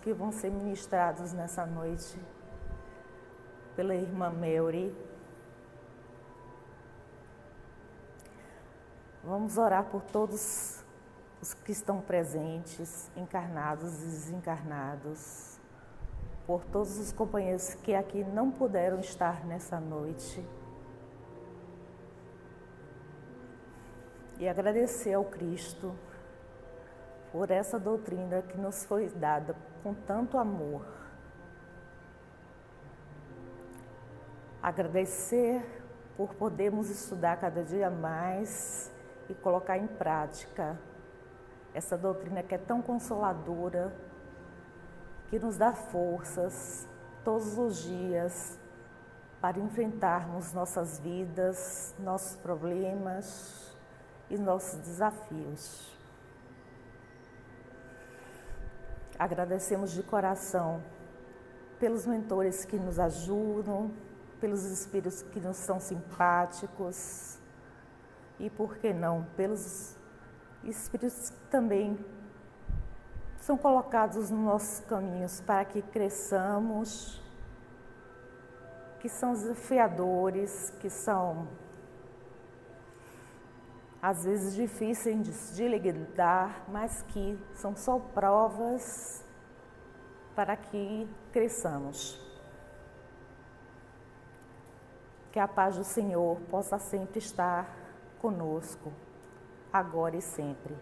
Que vão ser ministrados nessa noite pela irmã Mary. Vamos orar por todos os que estão presentes, encarnados e desencarnados, por todos os companheiros que aqui não puderam estar nessa noite. E agradecer ao Cristo por essa doutrina que nos foi dada com tanto amor. Agradecer por podermos estudar cada dia mais e colocar em prática essa doutrina que é tão consoladora, que nos dá forças todos os dias para enfrentarmos nossas vidas, nossos problemas e nossos desafios. Agradecemos de coração pelos mentores que nos ajudam, pelos espíritos que nos são simpáticos e, por que não, pelos espíritos que também são colocados nos nossos caminhos para que cresçamos, que são desafiadores, que são às vezes difíceis de lidar, mas que são só provas para que cresçamos. Que a paz do Senhor possa sempre estar conosco, agora e sempre.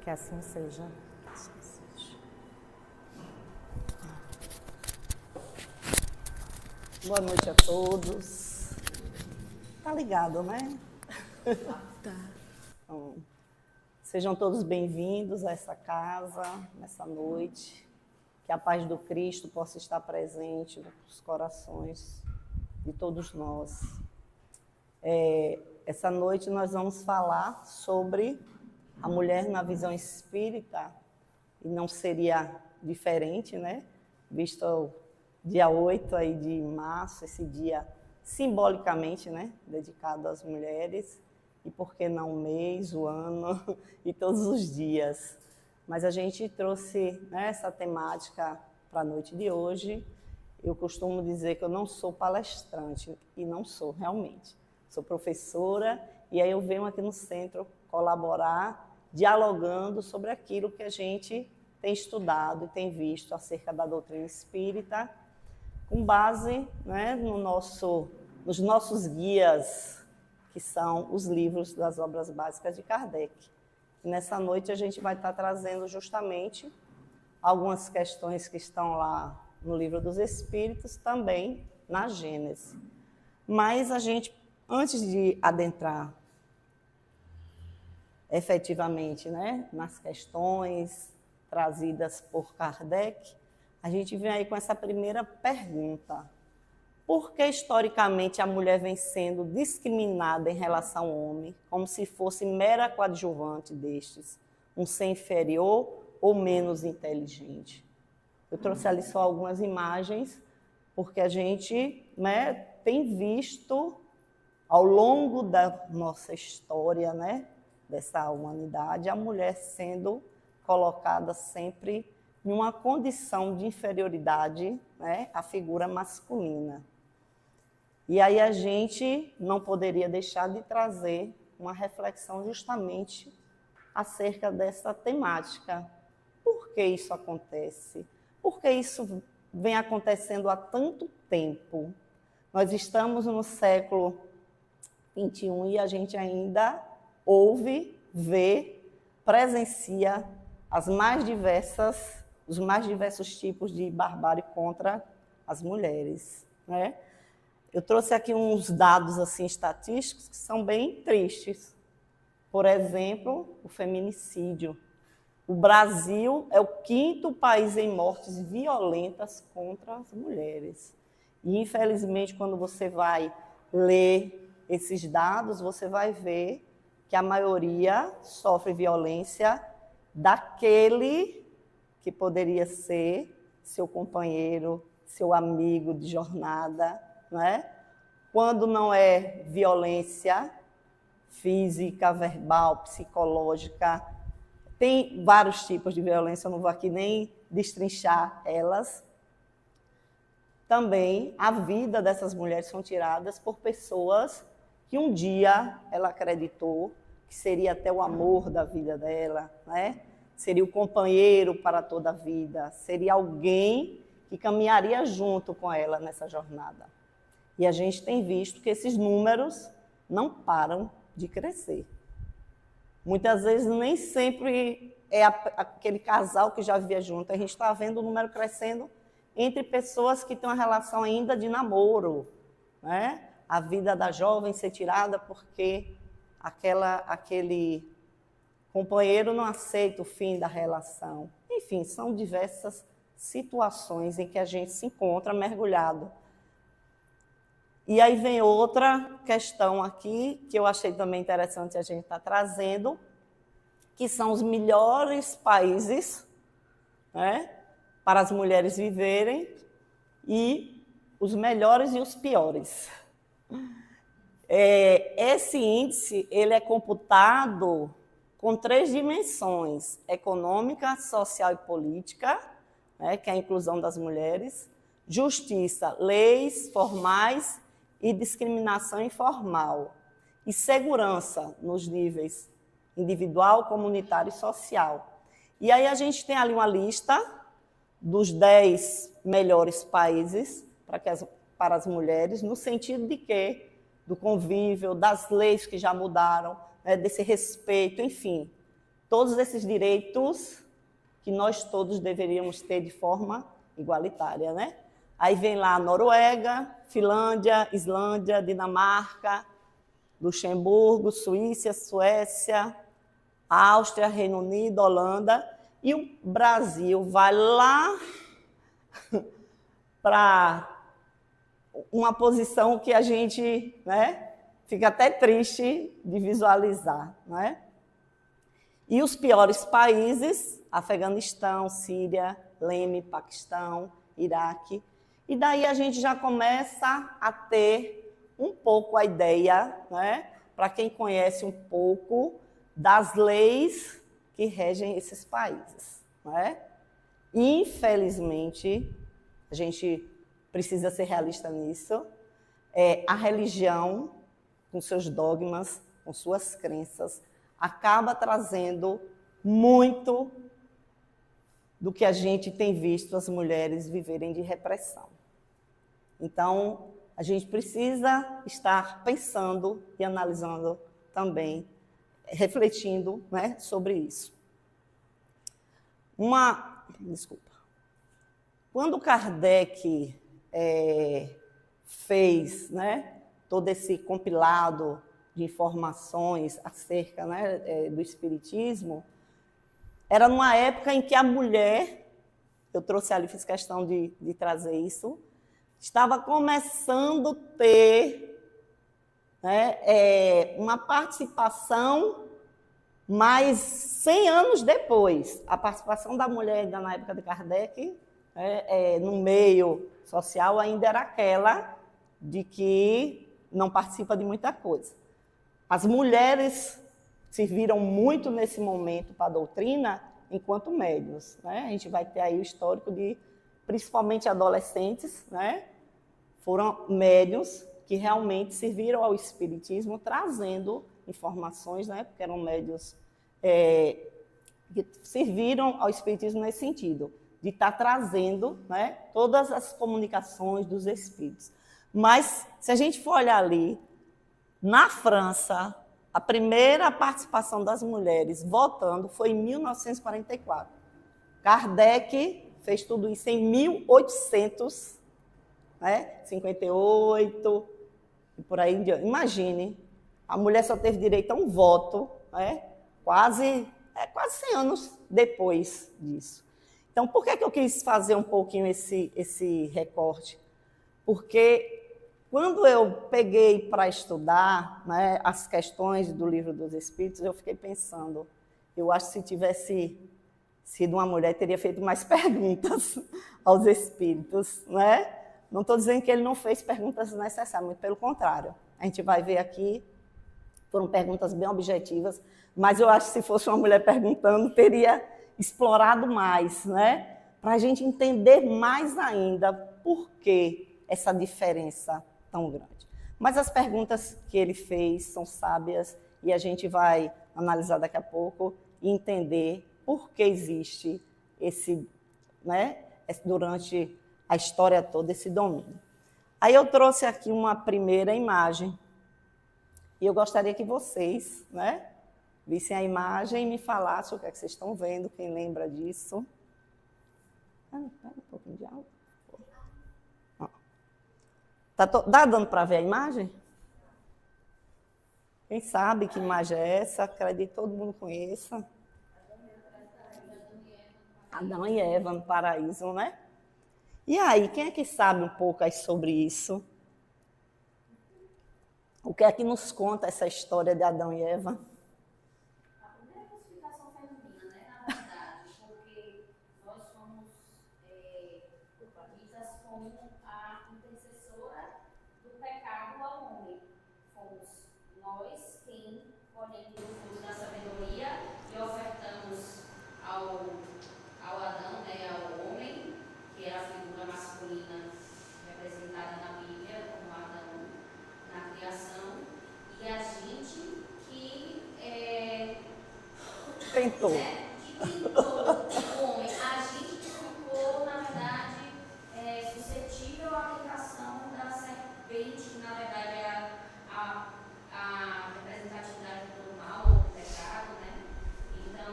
Que assim seja. Boa noite a todos. Tá ligado, né? Tá. Então, sejam todos bem-vindos a essa casa, nessa noite. Que a paz do Cristo possa estar presente nos corações de todos nós. Essa noite nós vamos falar sobre a mulher na visão espírita, e não seria diferente, né? Visto o dia 8 aí de março, esse dia simbolicamente, né, dedicado às mulheres. E por que não o mês, o ano e todos os dias. Mas a gente trouxe, né, essa temática para a noite de hoje. Eu costumo dizer que eu não sou palestrante, e não sou realmente. Sou professora, e aí eu venho aqui no centro colaborar, dialogando sobre aquilo que a gente tem estudado e tem visto acerca da doutrina espírita, com base, né, nos nossos guias, que são os livros das obras básicas de Kardec. E nessa noite a gente vai estar trazendo justamente algumas questões que estão lá no Livro dos Espíritos, também na Gênese. Mas a gente, antes de adentrar efetivamente, né, nas questões trazidas por Kardec, a gente vem aí com essa primeira pergunta. Por que, historicamente, a mulher vem sendo discriminada em relação ao homem, como se fosse mera coadjuvante destes, um ser inferior ou menos inteligente? Eu trouxe ali só algumas imagens, porque a gente, né, tem visto, ao longo da nossa história, né, dessa humanidade, a mulher sendo colocada sempre em uma condição de inferioridade, né, à figura masculina. E aí a gente não poderia deixar de trazer uma reflexão justamente acerca dessa temática. Por que isso acontece? Por que isso vem acontecendo há tanto tempo? Nós estamos no século XXI e a gente ainda ouve, vê, presencia os mais diversos tipos de barbárie contra as mulheres, né? Eu trouxe aqui uns dados assim, estatísticos que são bem tristes. Por exemplo, o feminicídio. O Brasil é o 5º país em mortes violentas contra as mulheres. E, infelizmente, quando você vai ler esses dados, você vai ver que a maioria sofre violência daquele que poderia ser seu companheiro, seu amigo de jornada, não é? Quando não é violência física, verbal, psicológica, tem vários tipos de violência, eu não vou aqui nem destrinchar elas. Também a vida dessas mulheres são tiradas por pessoas que um dia ela acreditou que seria até o amor da vida dela, né? Seria o companheiro para toda a vida, seria alguém que caminharia junto com ela nessa jornada. E a gente tem visto que esses números não param de crescer. Muitas vezes nem sempre é aquele casal que já vivia junto, a gente está vendo o número crescendo entre pessoas que têm uma relação ainda de namoro, né? A vida da jovem ser tirada porque aquele companheiro não aceita o fim da relação. Enfim, são diversas situações em que a gente se encontra mergulhado. E aí vem outra questão aqui, que eu achei também interessante a gente estar trazendo, que são os melhores países, né, para as mulheres viverem e os melhores e os piores. Esse índice ele é computado com 3 dimensões: econômica, social e política, né, que é a inclusão das mulheres, justiça, leis formais e discriminação informal, e segurança nos níveis individual, comunitário e social. E aí a gente tem ali uma lista dos 10 melhores países para as mulheres, no sentido de que do convívio, das leis que já mudaram, né, desse respeito, enfim, todos esses direitos que nós todos deveríamos ter de forma igualitária, né? Aí vem lá a Noruega, Finlândia, Islândia, Dinamarca, Luxemburgo, Suíça, Suécia, Áustria, Reino Unido, Holanda, e o Brasil vai lá para uma posição que a gente, né, fica até triste de visualizar, né? E os piores países, Afeganistão, Síria, Iêmen, Paquistão, Iraque. E daí a gente já começa a ter um pouco a ideia, né, para quem conhece um pouco das leis que regem esses países, né? Infelizmente, a gente precisa ser realista nisso, a religião, com seus dogmas, com suas crenças, acaba trazendo muito do que a gente tem visto as mulheres viverem de repressão. Então, a gente precisa estar pensando e analisando também, refletindo, né, sobre isso. Desculpa. Quando Kardec fez, né, todo esse compilado de informações acerca, né, do espiritismo, era numa época em que a mulher, eu trouxe ali, fiz questão de trazer isso, estava começando a ter, né, uma participação, mas 100 anos depois, a participação da mulher ainda na época de Kardec, no meio social, ainda era aquela de que não participa de muita coisa. As mulheres serviram muito nesse momento para a doutrina enquanto médiuns, né? A gente vai ter aí o histórico de, principalmente adolescentes, né? Foram médiuns que realmente serviram ao espiritismo, trazendo informações, né? Porque eram médiuns que serviram ao espiritismo nesse sentido, de estar trazendo, né, todas as comunicações dos espíritos. Mas, se a gente for olhar ali, na França, a primeira participação das mulheres votando foi em 1944. Kardec fez tudo isso em 1858, e por aí em diante. Imagine, a mulher só teve direito a um voto, né, quase 100 anos depois disso. Então, por que eu quis fazer um pouquinho esse recorte? Porque quando eu peguei para estudar, né, as questões do Livro dos Espíritos, eu fiquei pensando, eu acho que se tivesse sido uma mulher, teria feito mais perguntas aos espíritos, né? Não estou dizendo que ele não fez perguntas necessárias, muito pelo contrário. A gente vai ver aqui, foram perguntas bem objetivas, mas eu acho que se fosse uma mulher perguntando, teria explorado mais, né? Para a gente entender mais ainda por que essa diferença tão grande. Mas as perguntas que ele fez são sábias e a gente vai analisar daqui a pouco e entender por que existe esse, né, durante a história toda, esse domínio. Aí eu trouxe aqui uma primeira imagem e eu gostaria que vocês, né, vissem a imagem e me falassem o que é que vocês estão vendo, quem lembra disso. Pega um pouquinho de água. Tá dando para ver a imagem? Quem sabe que imagem é essa? Acredito que todo mundo conheça. Adão e Eva no paraíso, né? E aí, quem é que sabe um pouco aí sobre isso? O que é que nos conta essa história de Adão e Eva? A primeira classificação feminina, né, na verdade, porque nós somos ditas como a intercessora do pecado ao homem. Fomos nós quem colhemos o fruto da sabedoria e ofertamos ao Adão, né, ao homem, que era a figura masculina representada na Bíblia como Adão na criação, e a gente que Tentou. que tentou o homem, a gente que ficou, na verdade, suscetível à tentação da serpente, que na verdade é a representatividade do mal, do pecado, né? Então,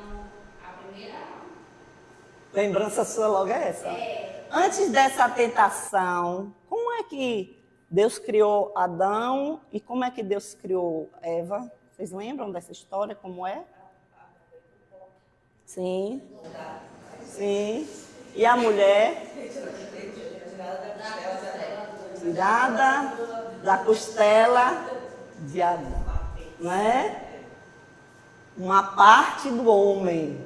a primeira Lembrança sua logo é essa? Antes dessa tentação, como é que Deus criou Adão e como é que Deus criou Eva? Vocês lembram dessa história, como é? Sim. Sim. E a mulher? Tirada da costela de Adão. Né? Uma parte do homem.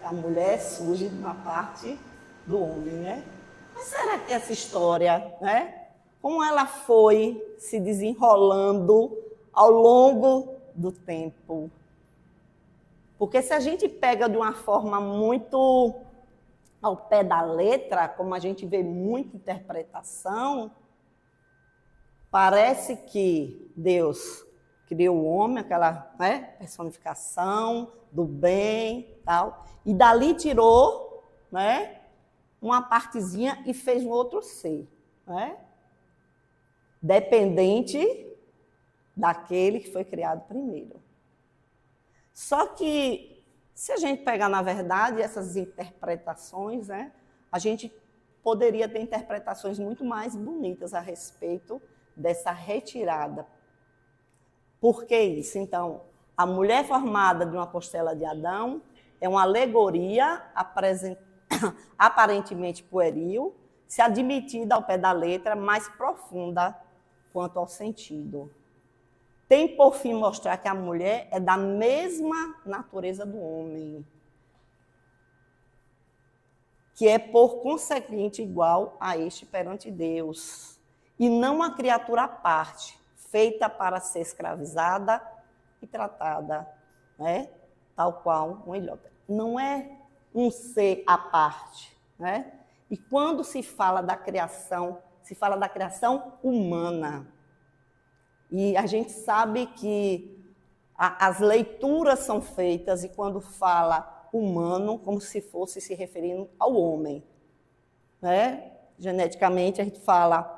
A mulher surge de uma parte do homem, né? Mas será que essa história, né? Como ela foi se desenrolando ao longo do tempo? Porque se a gente pega de uma forma muito ao pé da letra, como a gente vê muita interpretação, parece que Deus criou o homem, aquela, né, personificação do bem, tal, e dali tirou, né, uma partezinha e fez um outro ser, né, dependente daquele que foi criado primeiro. Só que, se a gente pegar, na verdade, essas interpretações, né, a gente poderia ter interpretações muito mais bonitas a respeito dessa retirada. Por que isso? Então, a mulher formada de uma costela de Adão é uma alegoria aparentemente pueril, se admitida ao pé da letra, mais profunda quanto ao sentido. Tem por fim mostrar que a mulher é da mesma natureza do homem, que é por consequente igual a este perante Deus, e não uma criatura à parte, feita para ser escravizada e tratada, né, tal qual um ilhota. Não é um ser à parte, né? E quando se fala da criação, se fala da criação humana. E a gente sabe que as leituras são feitas e quando fala humano, como se fosse se referindo ao homem, né? Geneticamente a gente fala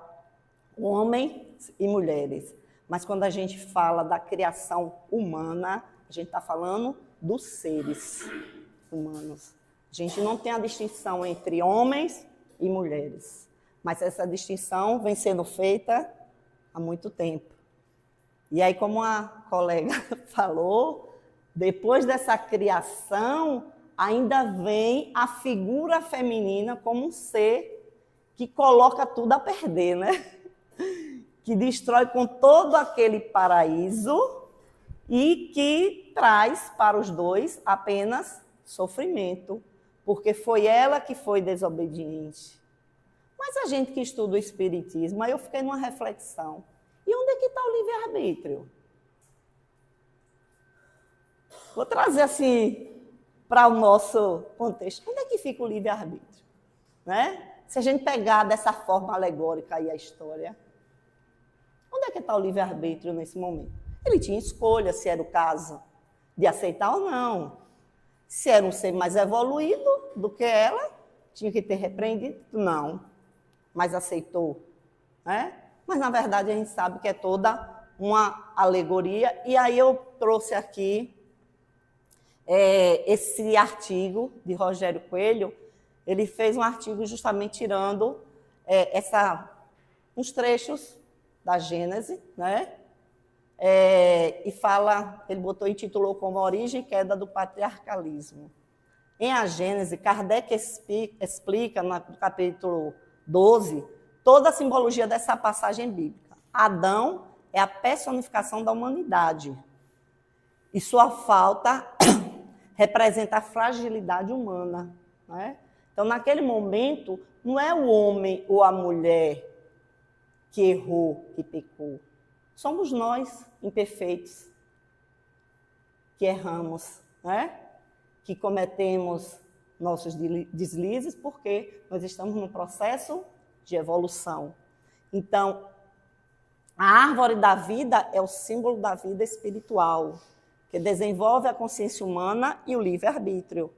homens e mulheres, mas quando a gente fala da criação humana, a gente está falando dos seres humanos. A gente não tem a distinção entre homens e mulheres, mas essa distinção vem sendo feita há muito tempo. E aí, como a colega falou, depois dessa criação, ainda vem a figura feminina como um ser que coloca tudo a perder, né? Que destrói com todo aquele paraíso e que traz para os dois apenas sofrimento, porque foi ela que foi desobediente. Mas a gente que estuda o Espiritismo, aí eu fiquei numa reflexão. E onde é que está o livre-arbítrio? Vou trazer assim, para o nosso contexto. Onde é que fica o livre-arbítrio? Né? Se a gente pegar dessa forma alegórica aí a história, onde é que está o livre-arbítrio nesse momento? Ele tinha escolha, se era o caso de aceitar ou não. Se era um ser mais evoluído do que ela, tinha que ter repreendido? Não, mas aceitou. Né? Mas, na verdade, a gente sabe que é toda uma alegoria. E aí eu trouxe aqui esse artigo de Rogério Coelho. Ele fez um artigo justamente tirando uns trechos da Gênese, né? E fala, ele intitulou como Origem e Queda do Patriarcalismo. Em A Gênese, Kardec explica, no capítulo 12, toda a simbologia dessa passagem bíblica. Adão é a personificação da humanidade. E sua falta representa a fragilidade humana. Né? Então, naquele momento, não é o homem ou a mulher que errou, que pecou. Somos nós, imperfeitos, que erramos, né? Que cometemos nossos deslizes, porque nós estamos num processo de evolução. Então, a árvore da vida é o símbolo da vida espiritual, que desenvolve a consciência humana e o livre-arbítrio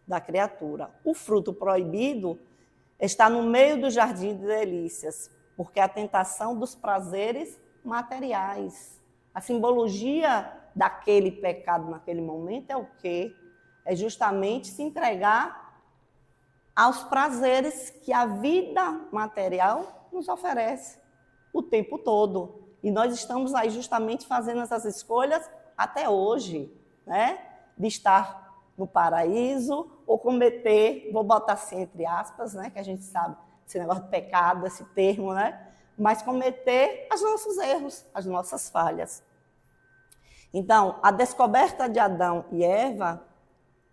da criatura. O fruto proibido está no meio do jardim de delícias, porque a tentação dos prazeres materiais. A simbologia daquele pecado naquele momento é o quê? É justamente se entregar aos prazeres que a vida material nos oferece o tempo todo. E nós estamos aí justamente fazendo essas escolhas até hoje, né? De estar no paraíso ou cometer, vou botar assim entre aspas, né? Que a gente sabe esse negócio de pecado, esse termo, né? Mas cometer os nossos erros, as nossas falhas. Então, a descoberta de Adão e Eva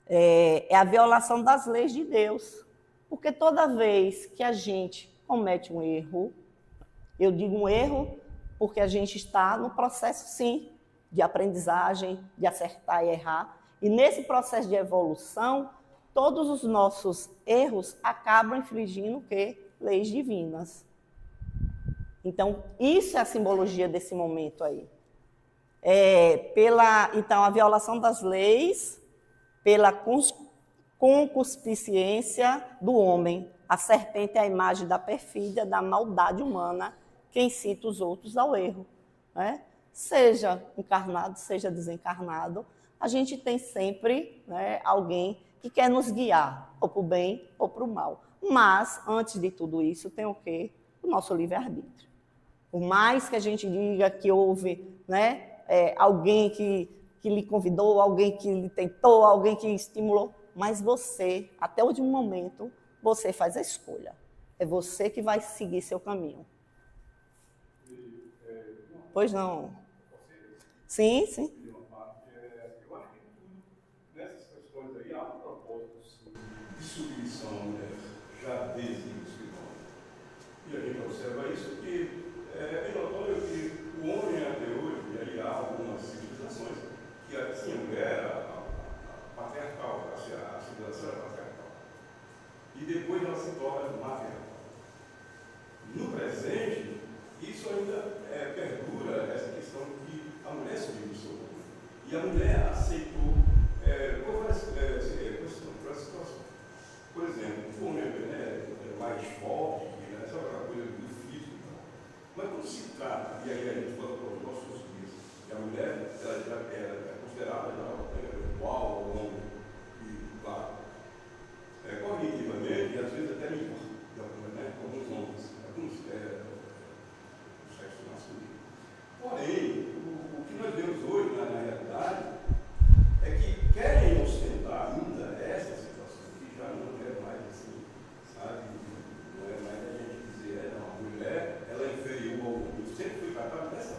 é a violação das leis de Deus. Porque toda vez que a gente comete um erro, eu digo um erro porque a gente está no processo, sim, de aprendizagem, de acertar e errar. E nesse processo de evolução, todos os nossos erros acabam infringindo o quê? Leis divinas. Então, isso é a simbologia desse momento aí. Então, a violação das leis, pela concupiscência do homem. A serpente é a imagem da perfídia, da maldade humana, que incita os outros ao erro. Né? Seja encarnado, seja desencarnado, a gente tem sempre, né, alguém que quer nos guiar, ou para o bem ou para o mal. Mas, antes de tudo isso, tem o quê? O nosso livre-arbítrio. Por mais que a gente diga que houve, né, alguém que lhe convidou, alguém que lhe tentou, alguém que estimulou, mas você, até o último momento, você faz a escolha. É você que vai seguir seu caminho. Pois não. Sim, sim. Eu acho que nessas questões aí há um propósito de submissão à mulher, já desde o espiritual. E a gente observa isso que é bem notório que o homem até hoje, e aí há algumas civilizações, que assim, a mulher a patriarcal, a civilização era patriarcal. E depois ela se torna matriarcal. No presente, isso ainda perdura essa questão de a mulher subir o seu corpo. E a mulher aceitou por várias situações. Por exemplo, o homem é mais forte, essa é uma coisa do físico. Mas quando se trata, e aí a gente fala para os nossos dias, que a mulher ela é considerada igual ao homem, e claro, cognitivamente, e às vezes até melhor, né, alguns homens, alguns do sexo masculino. Porém, o que nós vemos hoje, na realidade, é que querem ostentar ainda essa situação, que já não é mais assim, sabe? Não é mais a gente dizer, não, a mulher, ela é inferior ao homem. Eu sempre fui tratado dessa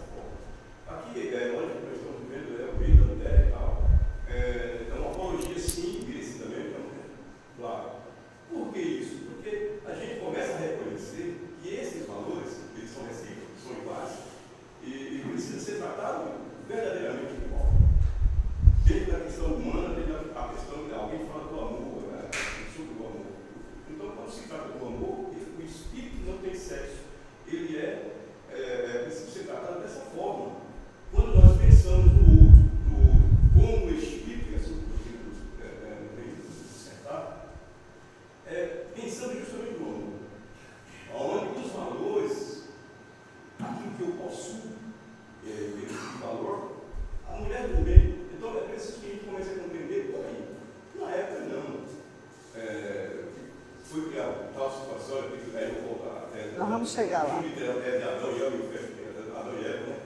Vamos chegar lá. O filme de Adão e Eva, né?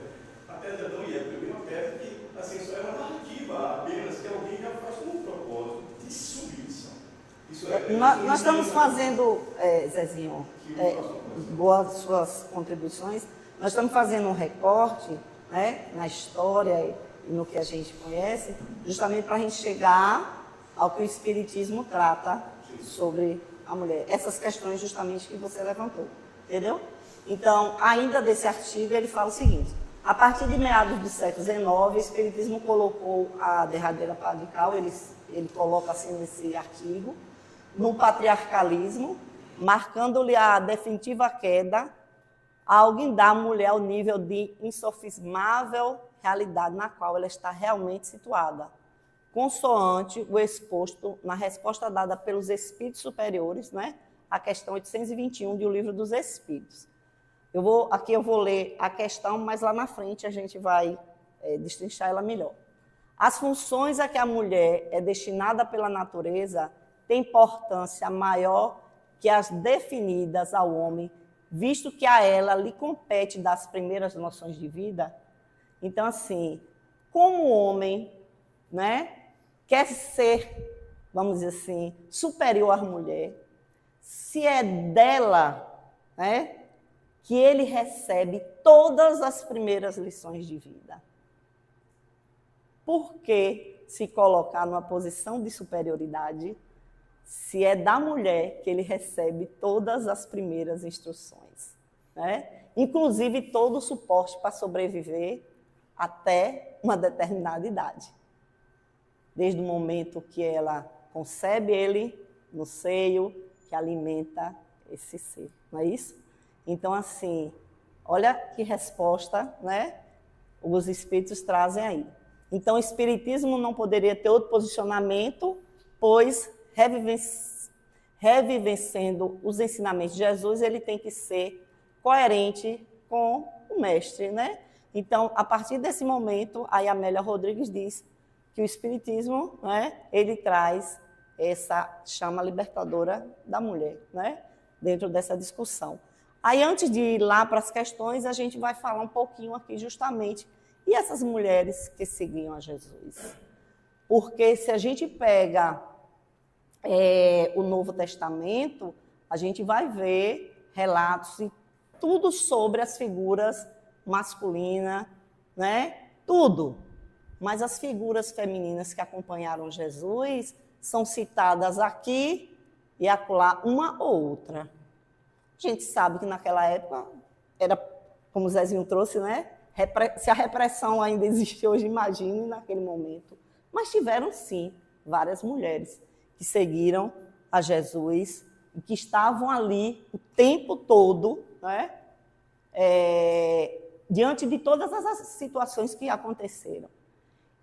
Até de Adão e Eva, também uma peça que, assim, só é uma narrativa apenas que alguém já faz com um propósito de submissão. Nós estamos fazendo, Zezinho, boas suas contribuições, nós estamos fazendo um recorte, né, na história e no que a gente conhece, justamente para a gente chegar ao que o Espiritismo trata sobre a mulher. Essas questões justamente que você levantou, entendeu? Então, ainda desse artigo, ele fala o seguinte: a partir de meados do século XIX, o Espiritismo colocou a derradeira pá de cal, ele coloca assim nesse artigo, no patriarcalismo, marcando-lhe a definitiva queda ao guindar a mulher ao nível de insofismável realidade na qual ela está realmente situada, consoante o exposto na resposta dada pelos espíritos superiores, né, a questão 821 do Livro dos Espíritos. Aqui eu vou ler a questão, mas lá na frente a gente vai destrinchar ela melhor. As funções a que a mulher é destinada pela natureza têm importância maior que as definidas ao homem, visto que a ela lhe compete das primeiras noções de vida. Então, assim, como o homem, né, quer ser, vamos dizer assim, superior à mulher, se é dela, né, que ele recebe todas as primeiras lições de vida. Por que se colocar numa posição de superioridade se é da mulher que ele recebe todas as primeiras instruções, né? Inclusive todo o suporte para sobreviver até uma determinada idade. Desde o momento que ela concebe ele no seio, que alimenta esse ser, não é isso? Então, assim, olha que resposta, né, os espíritos trazem aí. Então, o espiritismo não poderia ter outro posicionamento, pois, revivenciando os ensinamentos de Jesus, ele tem que ser coerente com o mestre, né? Então, a partir desse momento, aí a Amélia Rodrigues diz que o espiritismo, né, ele traz essa chama libertadora da mulher, né, dentro dessa discussão. Aí, antes de ir lá para as questões, a gente vai falar um pouquinho aqui justamente, e essas mulheres que seguiam a Jesus? Porque se a gente pega o Novo Testamento, a gente vai ver relatos e tudo sobre as figuras masculinas, né? Tudo. Mas as figuras femininas que acompanharam Jesus são citadas aqui e acolá uma ou outra. A gente sabe que naquela época era, como o Zezinho trouxe, né? Se a repressão ainda existe hoje, imagine naquele momento. Mas tiveram, sim, várias mulheres que seguiram a Jesus e que estavam ali o tempo todo, né? Diante de todas as situações que aconteceram.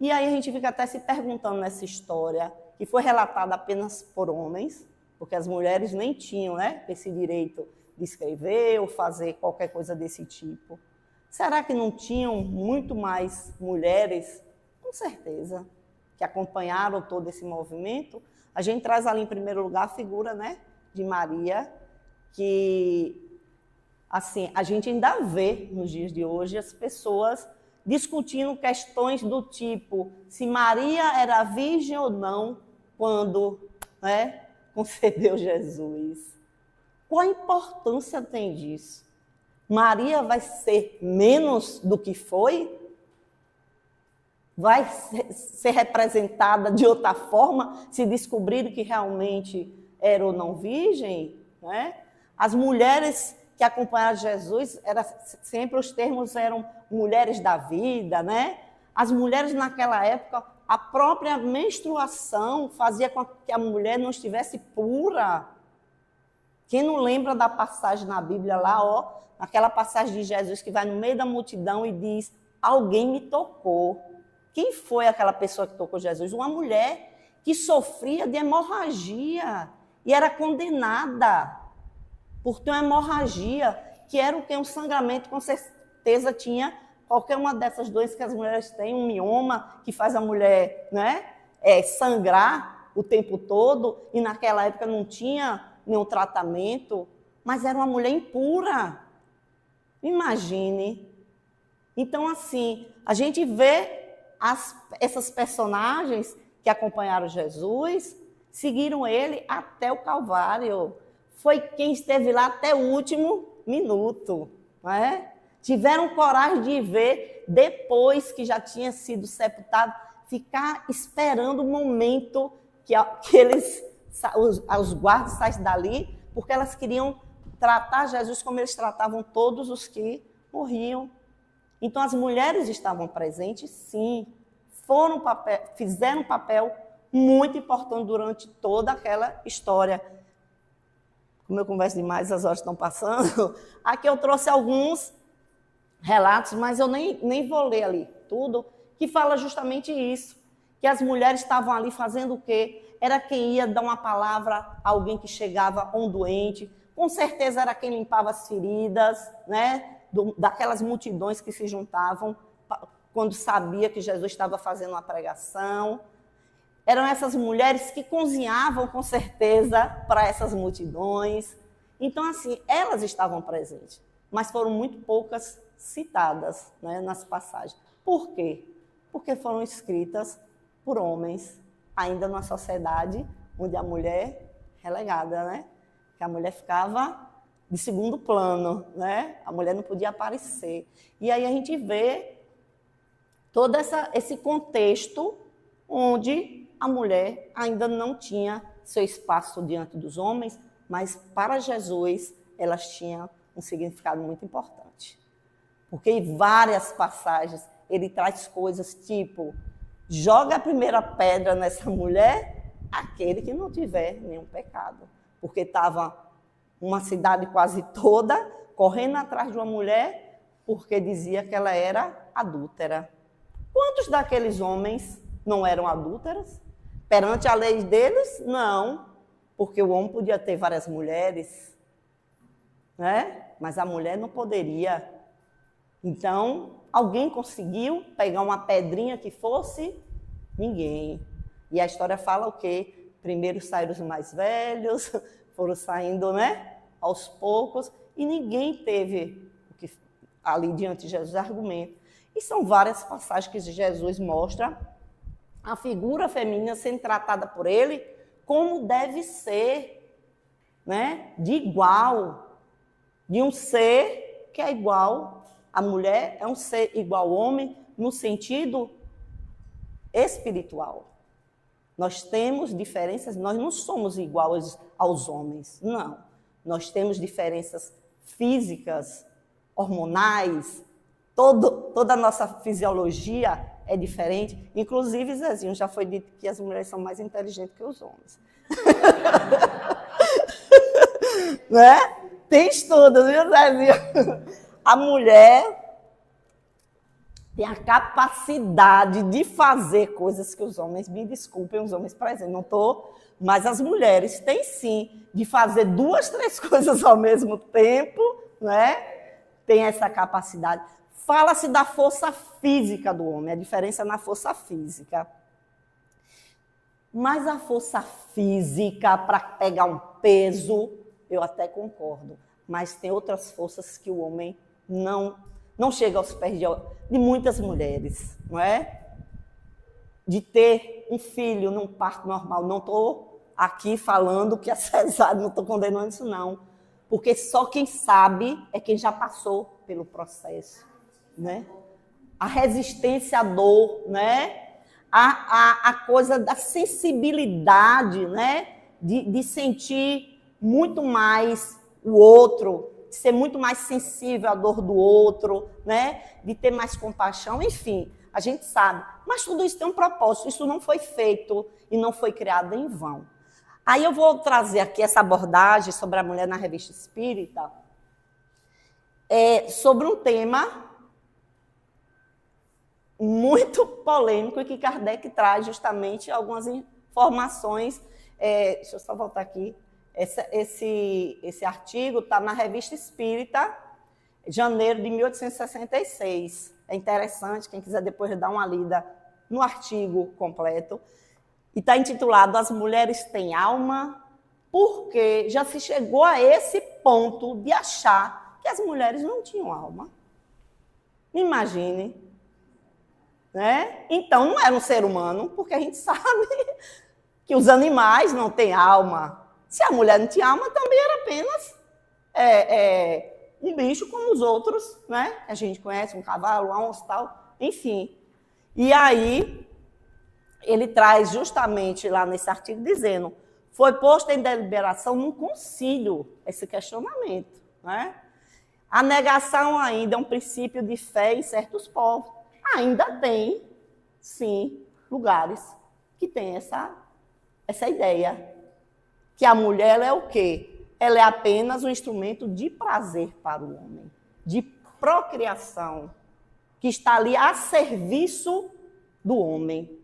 E aí a gente fica até se perguntando nessa história, que foi relatada apenas por homens, porque as mulheres nem tinham, né, esse direito de escrever ou fazer qualquer coisa desse tipo. Será que não tinham muito mais mulheres? Com certeza, que acompanharam todo esse movimento. A gente traz ali, em primeiro lugar, a figura, né, de Maria, que, assim, a gente ainda vê, nos dias de hoje, as pessoas discutindo questões do tipo se Maria era virgem ou não quando, né, concebeu Jesus. Qual a importância tem disso? Maria vai ser menos do que foi? Vai ser representada de outra forma se descobrir que realmente era ou não virgem? Né? As mulheres que acompanharam Jesus, sempre os termos eram mulheres da vida, né? As mulheres naquela época, a própria menstruação fazia com que a mulher não estivesse pura. Quem não lembra da passagem na Bíblia lá, ó, aquela passagem de Jesus que vai no meio da multidão e diz: alguém me tocou. Quem foi aquela pessoa que tocou Jesus? Uma mulher que sofria de hemorragia e era condenada por ter uma hemorragia, que era o que? Um sangramento, com certeza tinha qualquer uma dessas doenças que as mulheres têm, um mioma que faz a mulher, né, sangrar o tempo todo, e naquela época não tinha nenhum tratamento, mas era uma mulher impura. Imagine. Então, assim, a gente vê essas personagens que acompanharam Jesus, seguiram ele até o Calvário. Foi quem esteve lá até o último minuto, não é? Tiveram coragem de ver, depois que já tinha sido sepultado, ficar esperando o momento que os guardas saíssem dali, porque elas queriam tratar Jesus como eles tratavam todos os que morriam. Então, as mulheres estavam presentes, sim, fizeram um papel muito importante durante toda aquela história. Como eu converso demais, as horas estão passando. Aqui eu trouxe alguns relatos, mas eu nem vou ler ali tudo, que fala justamente isso, que as mulheres estavam ali fazendo o quê? Era quem ia dar uma palavra a alguém que chegava, um doente, com certeza era quem limpava as feridas, né? Daquelas multidões que se juntavam quando sabia que Jesus estava fazendo uma pregação. Eram essas mulheres que cozinhavam, com certeza, para essas multidões. Então, assim, elas estavam presentes, mas foram muito poucas citadas, né, nas passagens. Por quê? Porque foram escritas por homens, ainda numa sociedade onde a mulher é relegada, né? Que a mulher ficava de segundo plano, né? A mulher não podia aparecer. E aí a gente vê todo esse contexto onde a mulher ainda não tinha seu espaço diante dos homens, mas para Jesus elas tinham um significado muito importante. Porque em várias passagens ele traz coisas tipo: joga a primeira pedra nessa mulher, aquele que não tiver nenhum pecado. Porque estava uma cidade quase toda correndo atrás de uma mulher porque dizia que ela era adúltera. Quantos daqueles homens não eram adúlteros? Perante a lei deles, não, porque o homem podia ter várias mulheres, né? Mas a mulher não poderia. Então, alguém conseguiu pegar uma pedrinha que fosse? Ninguém. E a história fala o quê? Primeiro saíram os mais velhos, foram saindo, né, aos poucos, e ninguém teve ali diante de Jesus argumento. E são várias passagens que Jesus mostra a figura feminina sendo tratada por ele como deve ser, né, de igual, de um ser que é igual. A mulher é um ser igual ao homem no sentido espiritual. Nós temos diferenças, nós não somos iguais aos homens, não. Nós temos diferenças físicas, hormonais, toda a nossa fisiologia é diferente. Inclusive, Zezinho, já foi dito que as mulheres são mais inteligentes que os homens. Né? Tem estudos, viu, Zezinho? A mulher tem a capacidade de fazer coisas que os homens, me desculpem, os homens, por exemplo, não estou, mas as mulheres têm sim, de fazer 2, 3 coisas ao mesmo tempo, né? Tem essa capacidade. Fala-se da força física do homem, a diferença na força física. Mas a força física para pegar um peso, eu até concordo, mas tem outras forças que o homem não chega aos pés de muitas mulheres, não é? De ter um filho num parto normal. Não estou aqui falando que é cesárea, não estou condenando isso, não. Porque só quem sabe é quem já passou pelo processo, né? A resistência à dor, né? A coisa da sensibilidade, né? De sentir muito mais o outro, de ser muito mais sensível à dor do outro, né? De ter mais compaixão, enfim, a gente sabe. Mas tudo isso tem um propósito, isso não foi feito e não foi criado em vão. Aí eu vou trazer aqui essa abordagem sobre a mulher na Revista Espírita, sobre um tema muito polêmico e que Kardec traz justamente algumas informações. Deixa eu só voltar aqui. Esse artigo está na Revista Espírita, janeiro de 1866. É interessante, quem quiser depois dar uma lida no artigo completo. E está intitulado As Mulheres Têm Alma, porque já se chegou a esse ponto de achar que que as mulheres não tinham alma. Imagine. Né? Então, não era um ser humano, porque a gente sabe que os animais não têm alma. Se a mulher não tinha alma, também era apenas um bicho como os outros, né? A gente conhece, um cavalo, uma onça, tal, enfim. E aí, ele traz justamente lá nesse artigo dizendo, foi posto em deliberação num concílio esse questionamento, né? A negação ainda é um princípio de fé em certos povos. Ainda tem, sim, lugares que têm essa ideia. Que a mulher é o quê? Ela é apenas um instrumento de prazer para o homem, de procriação, que está ali a serviço do homem.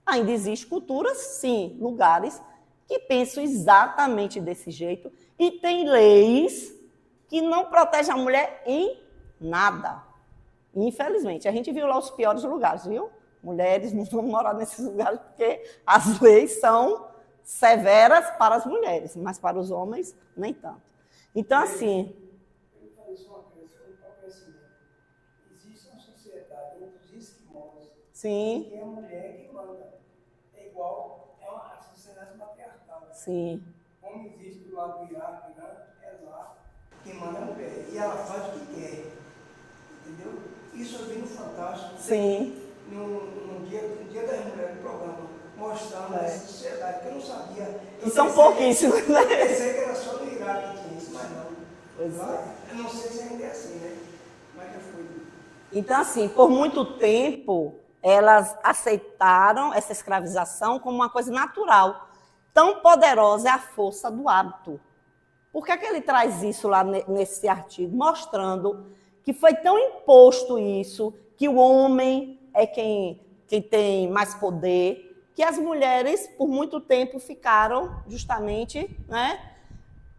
Ainda existem culturas, sim, lugares que pensam exatamente desse jeito e tem leis que não protegem a mulher em nada. Infelizmente, a gente viu lá os piores lugares, viu? Mulheres não vão morar nesses lugares porque as leis são severas para as mulheres, mas para os homens, nem tanto. Então, assim... Eu falei só uma coisa, foi o crescimento. Existe uma sociedade entre os esquimós, Sim. que é a mulher que manda. É igual a sociedade matriarcal. Sim. Como existe do lado do Iraque, né? É lá que manda a mulher. E ela faz o que quer. Entendeu? Isso eu vi no Fantástico. Sim. No dia das mulheres, no programa, mostrando essa sociedade, que eu não sabia. E são pouquíssimos, né? Eu pensei que era só no Iraque que tinha isso, mas não. Pois é. Eu não sei se ainda é assim, né? Mas já foi. Então, assim, por muito tempo, elas aceitaram essa escravização como uma coisa natural. Tão poderosa é a força do hábito. Por que é que ele traz isso lá nesse artigo? Mostrando que foi tão imposto isso, que o homem é quem tem mais poder, que as mulheres, por muito tempo, ficaram justamente, né,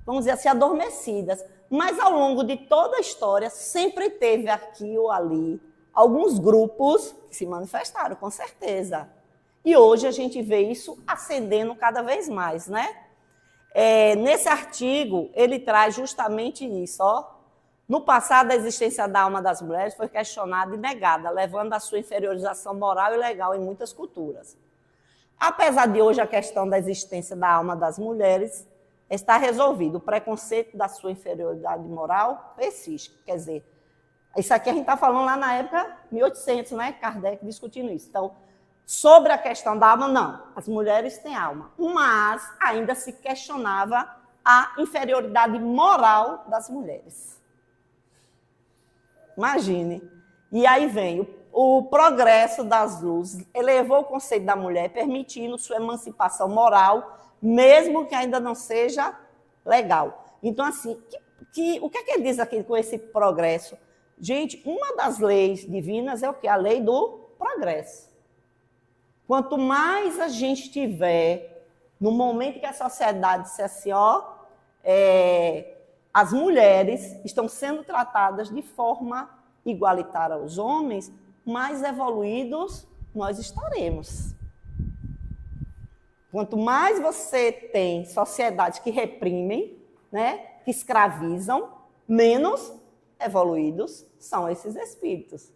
vamos dizer assim, adormecidas. Mas, ao longo de toda a história, sempre teve aqui ou ali alguns grupos que se manifestaram, com certeza. E hoje a gente vê isso ascendendo cada vez mais, né? Nesse artigo, ele traz justamente isso, ó. No passado, a existência da alma das mulheres foi questionada e negada, levando à sua inferiorização moral e legal em muitas culturas. Apesar de hoje a questão da existência da alma das mulheres está resolvida, o preconceito da sua inferioridade moral persiste. Quer dizer, isso aqui a gente está falando lá na época 1800, né? Kardec discutindo isso. Então, sobre a questão da alma, não. As mulheres têm alma. Mas ainda se questionava a inferioridade moral das mulheres. Imagine. E aí vem o progresso das luzes, elevou o conceito da mulher, permitindo sua emancipação moral, mesmo que ainda não seja legal. Então, assim, o que é que ele diz aqui com esse progresso? Gente, uma das leis divinas é o quê? A lei do progresso. Quanto mais a gente tiver, no momento que a sociedade disser assim, ó, as mulheres estão sendo tratadas de forma igualitária aos homens, mais evoluídos nós estaremos. Quanto mais você tem sociedades que reprimem, né, que escravizam, menos evoluídos são esses espíritos.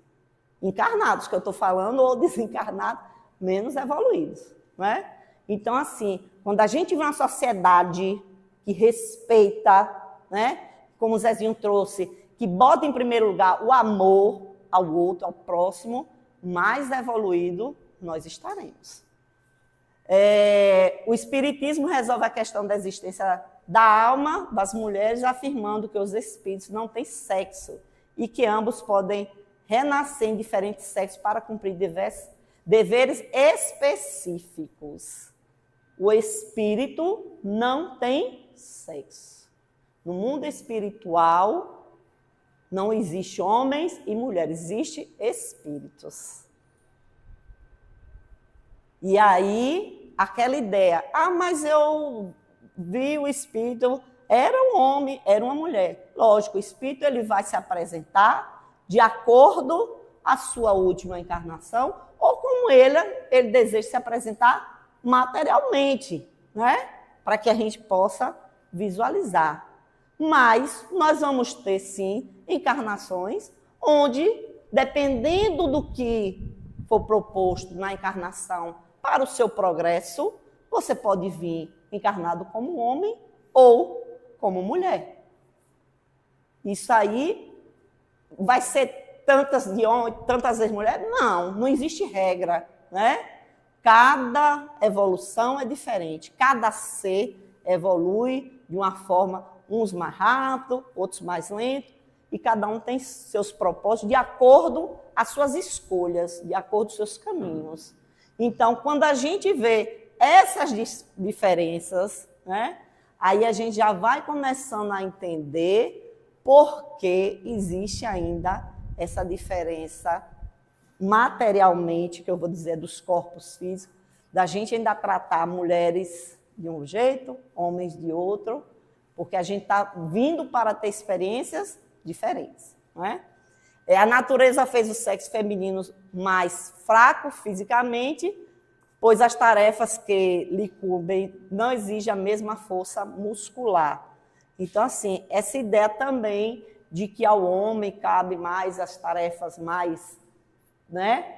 Encarnados, que eu estou falando, ou desencarnados, menos evoluídos. Né? Então, assim, quando a gente vê uma sociedade que respeita, né, como o Zezinho trouxe, que bota em primeiro lugar o amor ao outro, ao próximo, mais evoluído nós estaremos. O Espiritismo resolve a questão da existência da alma das mulheres, afirmando que os espíritos não têm sexo e que ambos podem renascer em diferentes sexos para cumprir deveres específicos. O espírito não tem sexo. No mundo espiritual, não existe homens e mulheres, existe espíritos. E aí, aquela ideia, mas eu vi o espírito, era um homem, era uma mulher. Lógico, o espírito ele vai se apresentar de acordo à sua última encarnação, ou como ele deseja se apresentar materialmente, né? Para que a gente possa visualizar. Mas nós vamos ter, sim, encarnações onde, dependendo do que for proposto na encarnação para o seu progresso, você pode vir encarnado como homem ou como mulher. Isso aí vai ser tantas de homem, tantas vezes mulher? Não, não existe regra, né? Cada evolução é diferente, cada ser evolui de uma forma, uns mais rápido, outros mais lento, e cada um tem seus propósitos de acordo às suas escolhas, de acordo aos seus caminhos. Então, quando a gente vê essas diferenças, né, aí a gente já vai começando a entender por que existe ainda essa diferença materialmente, que eu vou dizer, dos corpos físicos, da gente ainda tratar mulheres de um jeito, homens de outro, porque a gente está vindo para ter experiências diferentes, não é? A natureza fez o sexo feminino mais fraco fisicamente, pois as tarefas que lhe coubem não exigem a mesma força muscular. Então, assim, essa ideia também de que ao homem cabe mais as tarefas mais, né?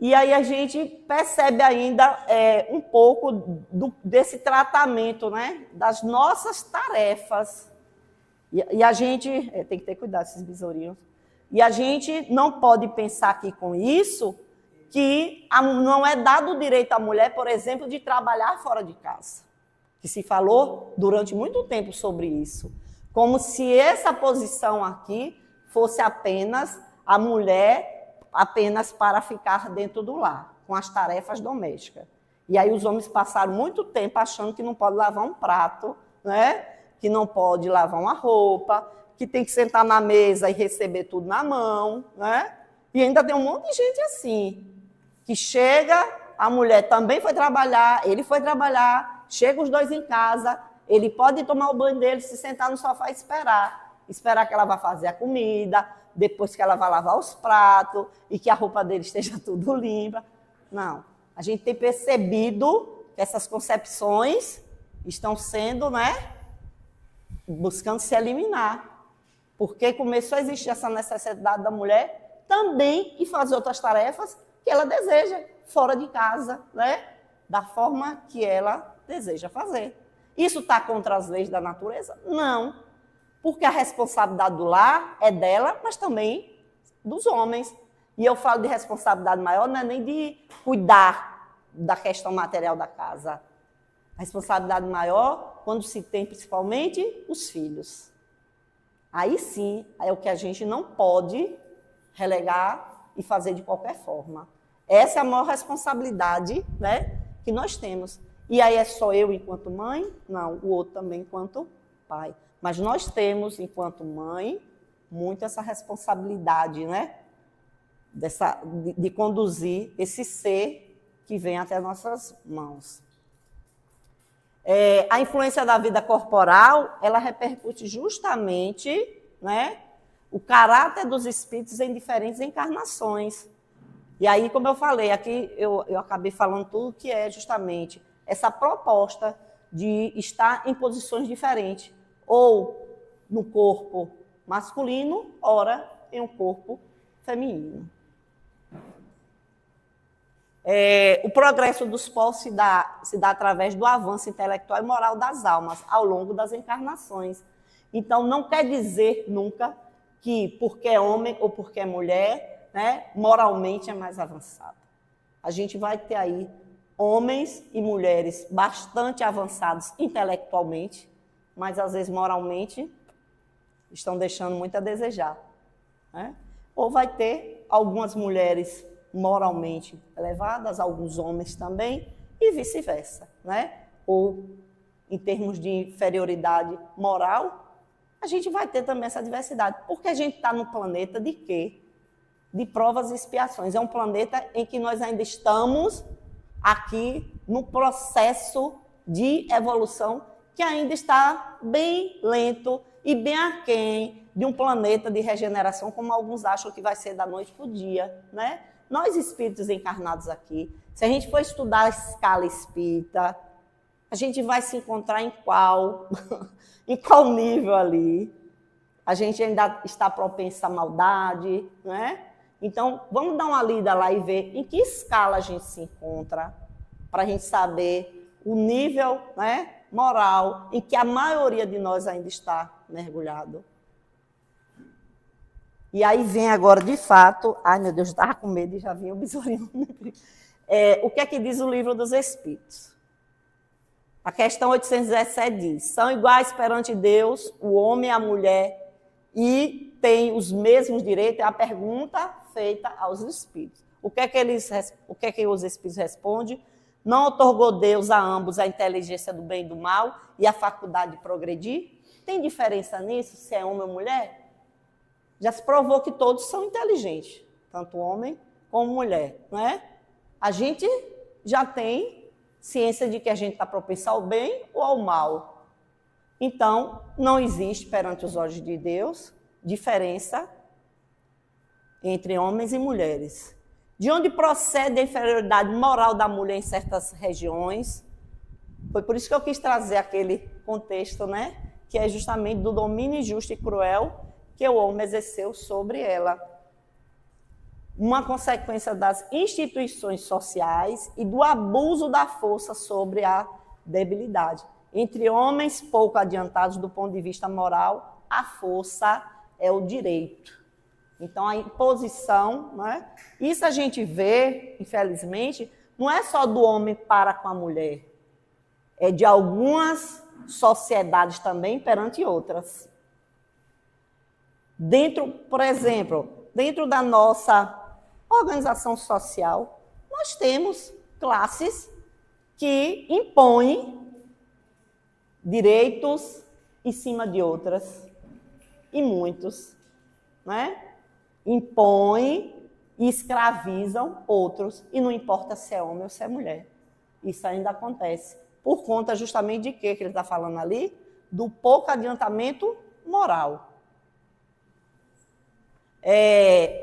E aí a gente percebe ainda um pouco desse tratamento, né, das nossas tarefas. E a gente tem que ter cuidado com esses besourinhos. E a gente não pode pensar aqui com isso que não é dado o direito à mulher, por exemplo, de trabalhar fora de casa. Que se falou durante muito tempo sobre isso. Como se essa posição aqui fosse apenas a mulher apenas para ficar dentro do lar, com as tarefas domésticas. E aí os homens passaram muito tempo achando que não pode lavar um prato, né? Que não pode lavar uma roupa, que tem que sentar na mesa e receber tudo na mão, né? E ainda tem um monte de gente assim, que chega, a mulher também foi trabalhar, ele foi trabalhar, chega os dois em casa, ele pode tomar o banho dele, se sentar no sofá e esperar que ela vá fazer a comida, depois que ela vai lavar os pratos e que a roupa dele esteja tudo limpa. Não. A gente tem percebido que essas concepções estão sendo, né, buscando se eliminar. Porque começou a existir essa necessidade da mulher também de fazer outras tarefas que ela deseja, fora de casa, né, da forma que ela deseja fazer. Isso está contra as leis da natureza? Não. Porque a responsabilidade do lar é dela, mas também dos homens. E eu falo de responsabilidade maior, não é nem de cuidar da questão material da casa. A responsabilidade maior quando se tem principalmente os filhos. Aí sim, é o que a gente não pode relegar e fazer de qualquer forma. Essa é a maior responsabilidade, né, que nós temos. E aí é só eu enquanto mãe? Não, o outro também enquanto pai. Mas nós temos, enquanto mãe, muito essa responsabilidade, né? De conduzir esse ser que vem até nossas mãos. A influência da vida corporal, ela repercute justamente, né, o caráter dos espíritos em diferentes encarnações. E aí, como eu falei, aqui eu acabei falando tudo que é justamente essa proposta de estar em posições diferentes. Ou no corpo masculino, ora em um corpo feminino. O progresso dos povos se dá através do avanço intelectual e moral das almas ao longo das encarnações. Então, não quer dizer nunca que porque é homem ou porque é mulher, né, moralmente é mais avançado. A gente vai ter aí homens e mulheres bastante avançados intelectualmente, mas às vezes moralmente estão deixando muito a desejar, né? Ou vai ter algumas mulheres moralmente elevadas, alguns homens também, e vice-versa, né? Ou em termos de inferioridade moral, a gente vai ter também essa diversidade, porque a gente está no planeta de quê? De provas e expiações. É um planeta em que nós ainda estamos aqui no processo de evolução que ainda está bem lento e bem aquém de um planeta de regeneração, como alguns acham que vai ser da noite para o dia, né? Nós, espíritos encarnados aqui, se a gente for estudar a escala espírita, A gente vai se encontrar em qual, em qual nível ali? A gente ainda está propensa à maldade, não é? Então, vamos dar uma lida lá e ver em que escala a gente se encontra, para a gente saber o nível, né, moral em que a maioria de nós ainda está mergulhado. E aí vem agora, de fato, ai meu Deus, eu estava com medo e já vinha o besourinho. O que é que diz o Livro dos Espíritos? A questão 817 diz: são iguais perante Deus o homem e a mulher e têm os mesmos direitos? É a pergunta feita aos espíritos. O que é que os espíritos respondem? Não outorgou Deus a ambos a inteligência do bem e do mal e a faculdade de progredir? Tem diferença nisso, se é homem ou mulher? Já se provou que todos são inteligentes, tanto homem como mulher, não é? A gente já tem ciência de que a gente está propenso ao bem ou ao mal. Então, não existe, perante os olhos de Deus, diferença entre homens e mulheres. De onde procede a inferioridade moral da mulher em certas regiões? Foi por isso que eu quis trazer aquele contexto, né? Que é justamente do domínio injusto e cruel que o homem exerceu sobre ela. Uma consequência das instituições sociais e do abuso da força sobre a debilidade. Entre homens pouco adiantados do ponto de vista moral, a força é o direito. Então, a imposição, né? Isso a gente vê, infelizmente, não é só do homem para com a mulher, é de algumas sociedades também perante outras. Por exemplo, dentro da nossa organização social, nós temos classes que impõem direitos em cima de outras, e muitos, né? Impõem e escravizam outros, e não importa se é homem ou se é mulher. Isso ainda acontece. Por conta justamente de quê que ele está falando ali? Do pouco adiantamento moral.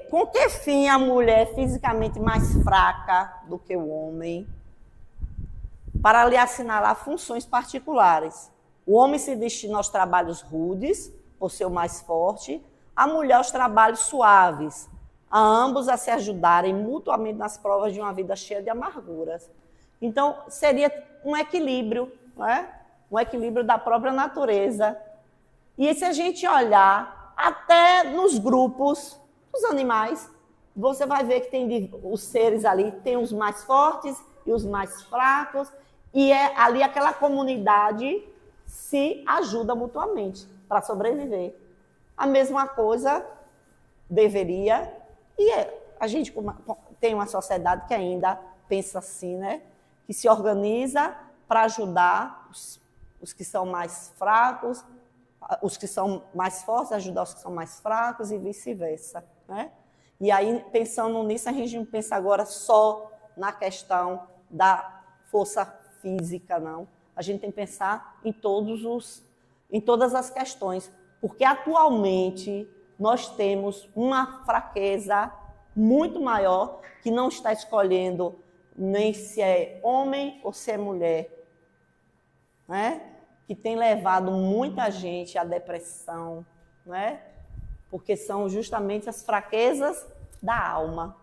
Com que fim a mulher é fisicamente mais fraca do que o homem? Para lhe assinalar funções particulares. O homem se destina aos trabalhos rudes, por ser o mais forte, a mulher aos trabalhos suaves, a ambos a se ajudarem mutuamente nas provas de uma vida cheia de amarguras. Então, seria um equilíbrio, né? Um equilíbrio da própria natureza. E se a gente olhar até nos grupos dos animais, você vai ver que tem os seres ali, tem os mais fortes e os mais fracos, e é ali aquela comunidade se ajuda mutuamente para sobreviver. A mesma coisa deveria, a gente tem uma sociedade que ainda pensa assim, né? Que se organiza para ajudar os que são mais fracos, os que são mais fortes, ajudar os que são mais fracos e vice-versa, né? E aí, pensando nisso, a gente não pensa agora só na questão da força física, não. A gente tem que pensar em todas as questões, porque atualmente nós temos uma fraqueza muito maior que não está escolhendo nem se é homem ou se é mulher, né? Que tem levado muita gente à depressão, né? Porque são justamente as fraquezas da alma.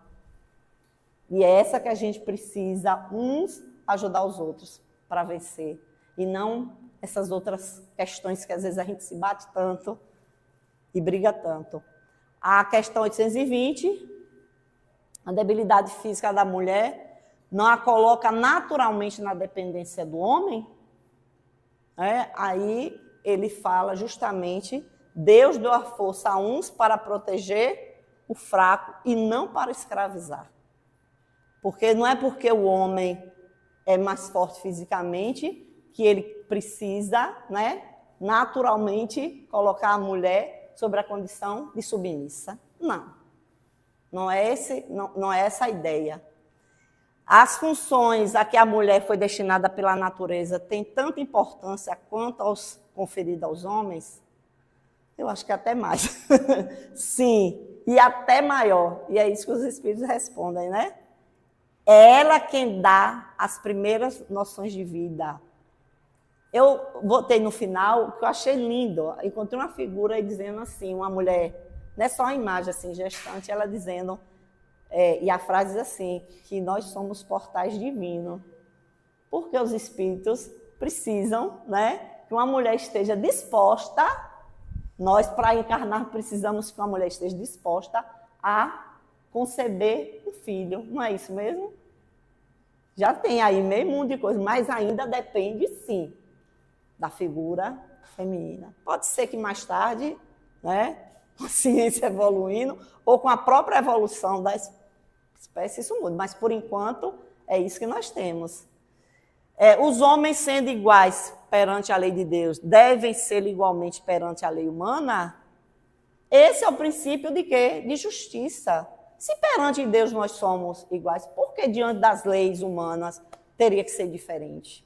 E é essa que a gente precisa uns ajudar os outros para vencer, e não essas outras questões que às vezes a gente se bate tanto e briga tanto. A questão 820, a debilidade física da mulher não a coloca naturalmente na dependência do homem? Aí ele fala justamente, Deus deu a força a uns para proteger o fraco e não para escravizar. Porque não é porque o homem é mais forte fisicamente que ele precisa, né, naturalmente colocar a mulher sobre a condição de submissa. Não é essa a ideia. As funções a que a mulher foi destinada pela natureza têm tanta importância quanto aos conferidas aos homens? Eu acho que até mais. Sim, e até maior. E é isso que os espíritos respondem, né? É ela quem dá as primeiras noções de vida. Eu botei no final, que eu achei lindo. Encontrei uma figura aí dizendo assim, uma mulher, não é só uma imagem assim, gestante, ela dizendo, e a frase diz assim, que nós somos portais divinos. Porque os espíritos precisam, né, que uma mulher esteja disposta, nós, para encarnar, precisamos que uma mulher esteja disposta a conceber um filho. Não é isso mesmo? Já tem aí meio mundo de coisa, mas ainda depende, sim, da figura feminina. Pode ser que mais tarde, né, com a ciência evoluindo, ou com a própria evolução da espécie, isso muda. Mas, por enquanto, é isso que nós temos. Os homens, sendo iguais perante a lei de Deus, devem ser igualmente perante a lei humana? Esse é o princípio de quê? De justiça. Se perante Deus nós somos iguais, por que diante das leis humanas teria que ser diferente?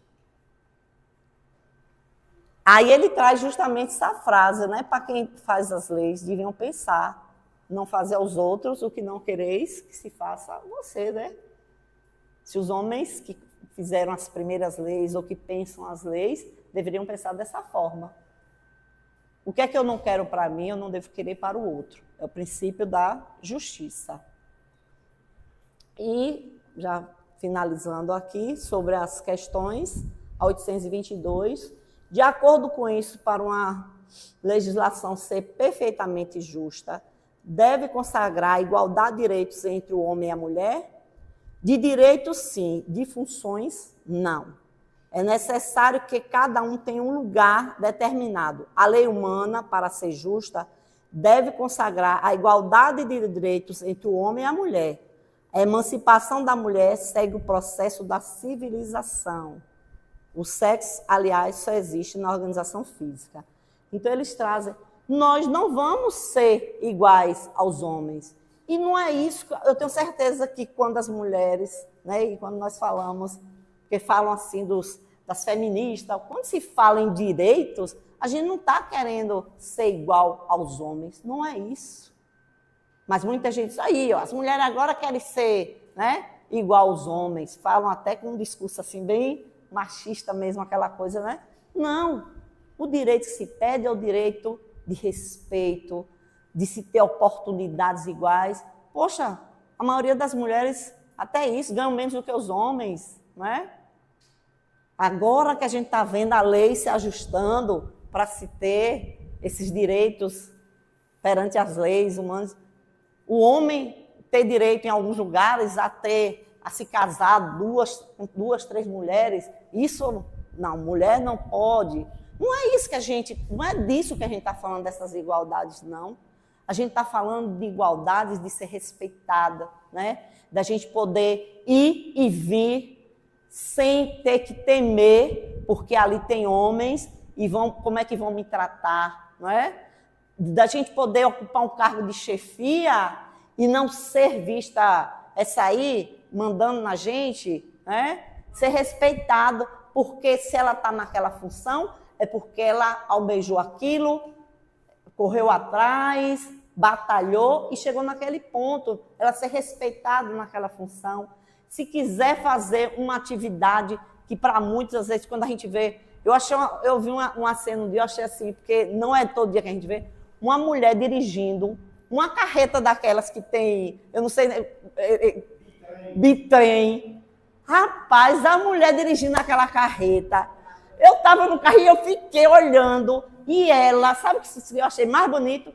Aí ele traz justamente essa frase, né? Para quem faz as leis, deviam pensar, não fazer aos outros o que não quereis que se faça a você, né? Se os homens que fizeram as primeiras leis ou que pensam as leis, deveriam pensar dessa forma. O que é que eu não quero para mim, eu não devo querer para o outro. É o princípio da justiça. E, já finalizando aqui, sobre as questões, a 822, de acordo com isso, para uma legislação ser perfeitamente justa, deve consagrar a igualdade de direitos entre o homem e a mulher? De direitos, sim. De funções, não. É necessário que cada um tenha um lugar determinado. A lei humana, para ser justa, deve consagrar a igualdade de direitos entre o homem e a mulher. A emancipação da mulher segue o processo da civilização. O sexo, aliás, só existe na organização física. Então, eles trazem, nós não vamos ser iguais aos homens. E não é isso, eu tenho certeza que quando as mulheres, né, e quando nós falamos, porque falam assim das feministas, quando se fala em direitos, a gente não está querendo ser igual aos homens, não é isso. Mas muita gente diz, aí, ó, as mulheres agora querem ser, né, igual aos homens, falam até com um discurso assim bem machista mesmo, aquela coisa, né? Não, o direito que se pede é o direito de respeito, de se ter oportunidades iguais. Poxa, a maioria das mulheres, até isso, ganham menos do que os homens, não é? Agora que a gente está vendo a lei se ajustando para se ter esses direitos perante as leis humanas, o homem ter direito em alguns lugares a se casar com duas, três mulheres, isso, não, mulher não pode. Não é isso não é disso que a gente está falando, dessas igualdades, não. A gente está falando de igualdades, de ser respeitada, né? Da gente poder ir e vir sem ter que temer, porque ali tem homens e como é que vão me tratar, não é? Da gente poder ocupar um cargo de chefia e não ser vista, essa aí, mandando na gente, né? Ser respeitado, porque se ela está naquela função, é porque ela almejou aquilo, correu atrás, batalhou e chegou naquele ponto, ela ser respeitada naquela função. Se quiser fazer uma atividade que para muitos, às vezes, quando a gente vê... Eu vi uma cena um dia, eu achei assim, porque não é todo dia que a gente vê, uma mulher dirigindo uma carreta daquelas que tem, eu não sei, bitrem. Rapaz, a mulher dirigindo aquela carreta. Eu estava no carro e eu fiquei olhando, e ela, sabe o que eu achei mais bonito?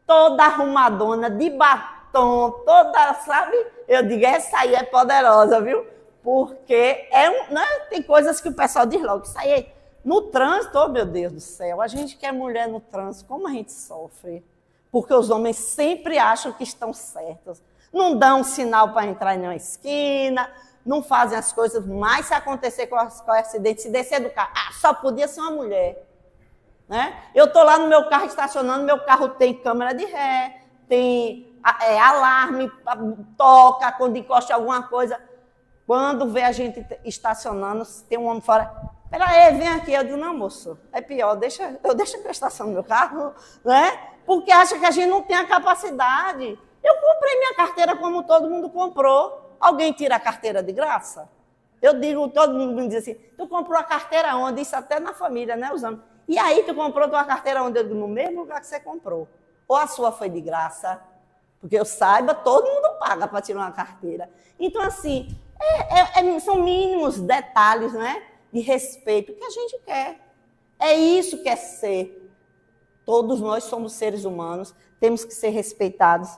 Toda arrumadona, de batom, toda, sabe? Eu digo, essa aí é poderosa, viu? Porque né? Tem coisas que o pessoal diz logo, isso aí é no trânsito, oh meu Deus do céu, a gente que é mulher no trânsito, como a gente sofre? Porque os homens sempre acham que estão certos. Não dão sinal para entrar em uma esquina, não fazem as coisas, mas se acontecer com o acidente, se descer do carro, só podia ser uma mulher. Né? Eu estou lá no meu carro estacionando, meu carro tem câmera de ré, tem alarme, toca quando encosta alguma coisa. Quando vê a gente estacionando, tem um homem fora, peraí, vem aqui. Eu digo, não, moço, é pior, deixa que eu estaciono meu carro, né? Porque acha que a gente não tem a capacidade. Eu comprei minha carteira como todo mundo comprou. Alguém tira a carteira de graça? Eu digo, todo mundo me diz assim, tu comprou a carteira onde? Isso até na família, né, usando. E aí, tu comprou tua carteira onde? Eu digo, no mesmo lugar que você comprou. Ou a sua foi de graça, porque eu saiba, todo mundo paga para tirar uma carteira. Então, assim, são mínimos detalhes, né, de respeito que a gente quer. É isso que é ser. Todos nós somos seres humanos, temos que ser respeitados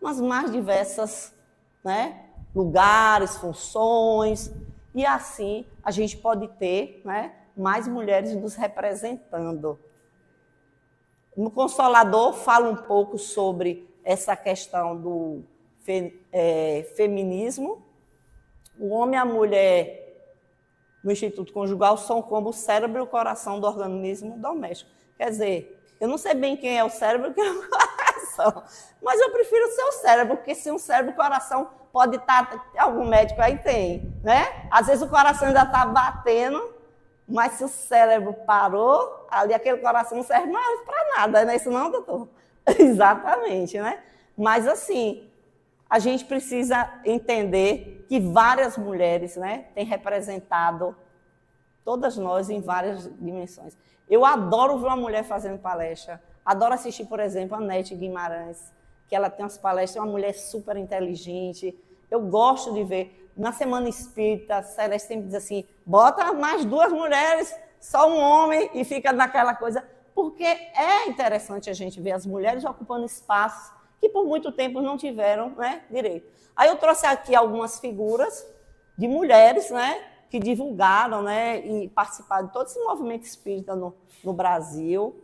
nas mais diversas, né, lugares, funções, e assim a gente pode ter, né, mais mulheres nos representando. No Consolador fala um pouco sobre essa questão do feminismo. O homem e a mulher no Instituto Conjugal são como o cérebro e o coração do organismo doméstico. Quer dizer, eu não sei bem quem é o cérebro e quem é o coração, mas eu prefiro ser o cérebro, porque se um cérebro e o coração pode estar... Algum médico aí tem, né? Às vezes o coração ainda está batendo, mas se o cérebro parou, ali aquele coração não serve mais para nada, não é isso não, doutor? Exatamente, né? Mas assim, a gente precisa entender que várias mulheres, né, têm representado todas nós em várias dimensões. Eu adoro ver uma mulher fazendo palestra, adoro assistir, por exemplo, a Nete Guimarães, que ela tem umas palestras, é uma mulher super inteligente, eu gosto de ver. Na Semana Espírita, a Celeste sempre diz assim, bota mais 2 mulheres, só um homem, e fica naquela coisa, porque é interessante a gente ver as mulheres ocupando espaços que por muito tempo não tiveram, né, direito. Aí eu trouxe aqui algumas figuras de mulheres, né, que divulgaram, né, e participaram de todo esse movimento espírita no Brasil.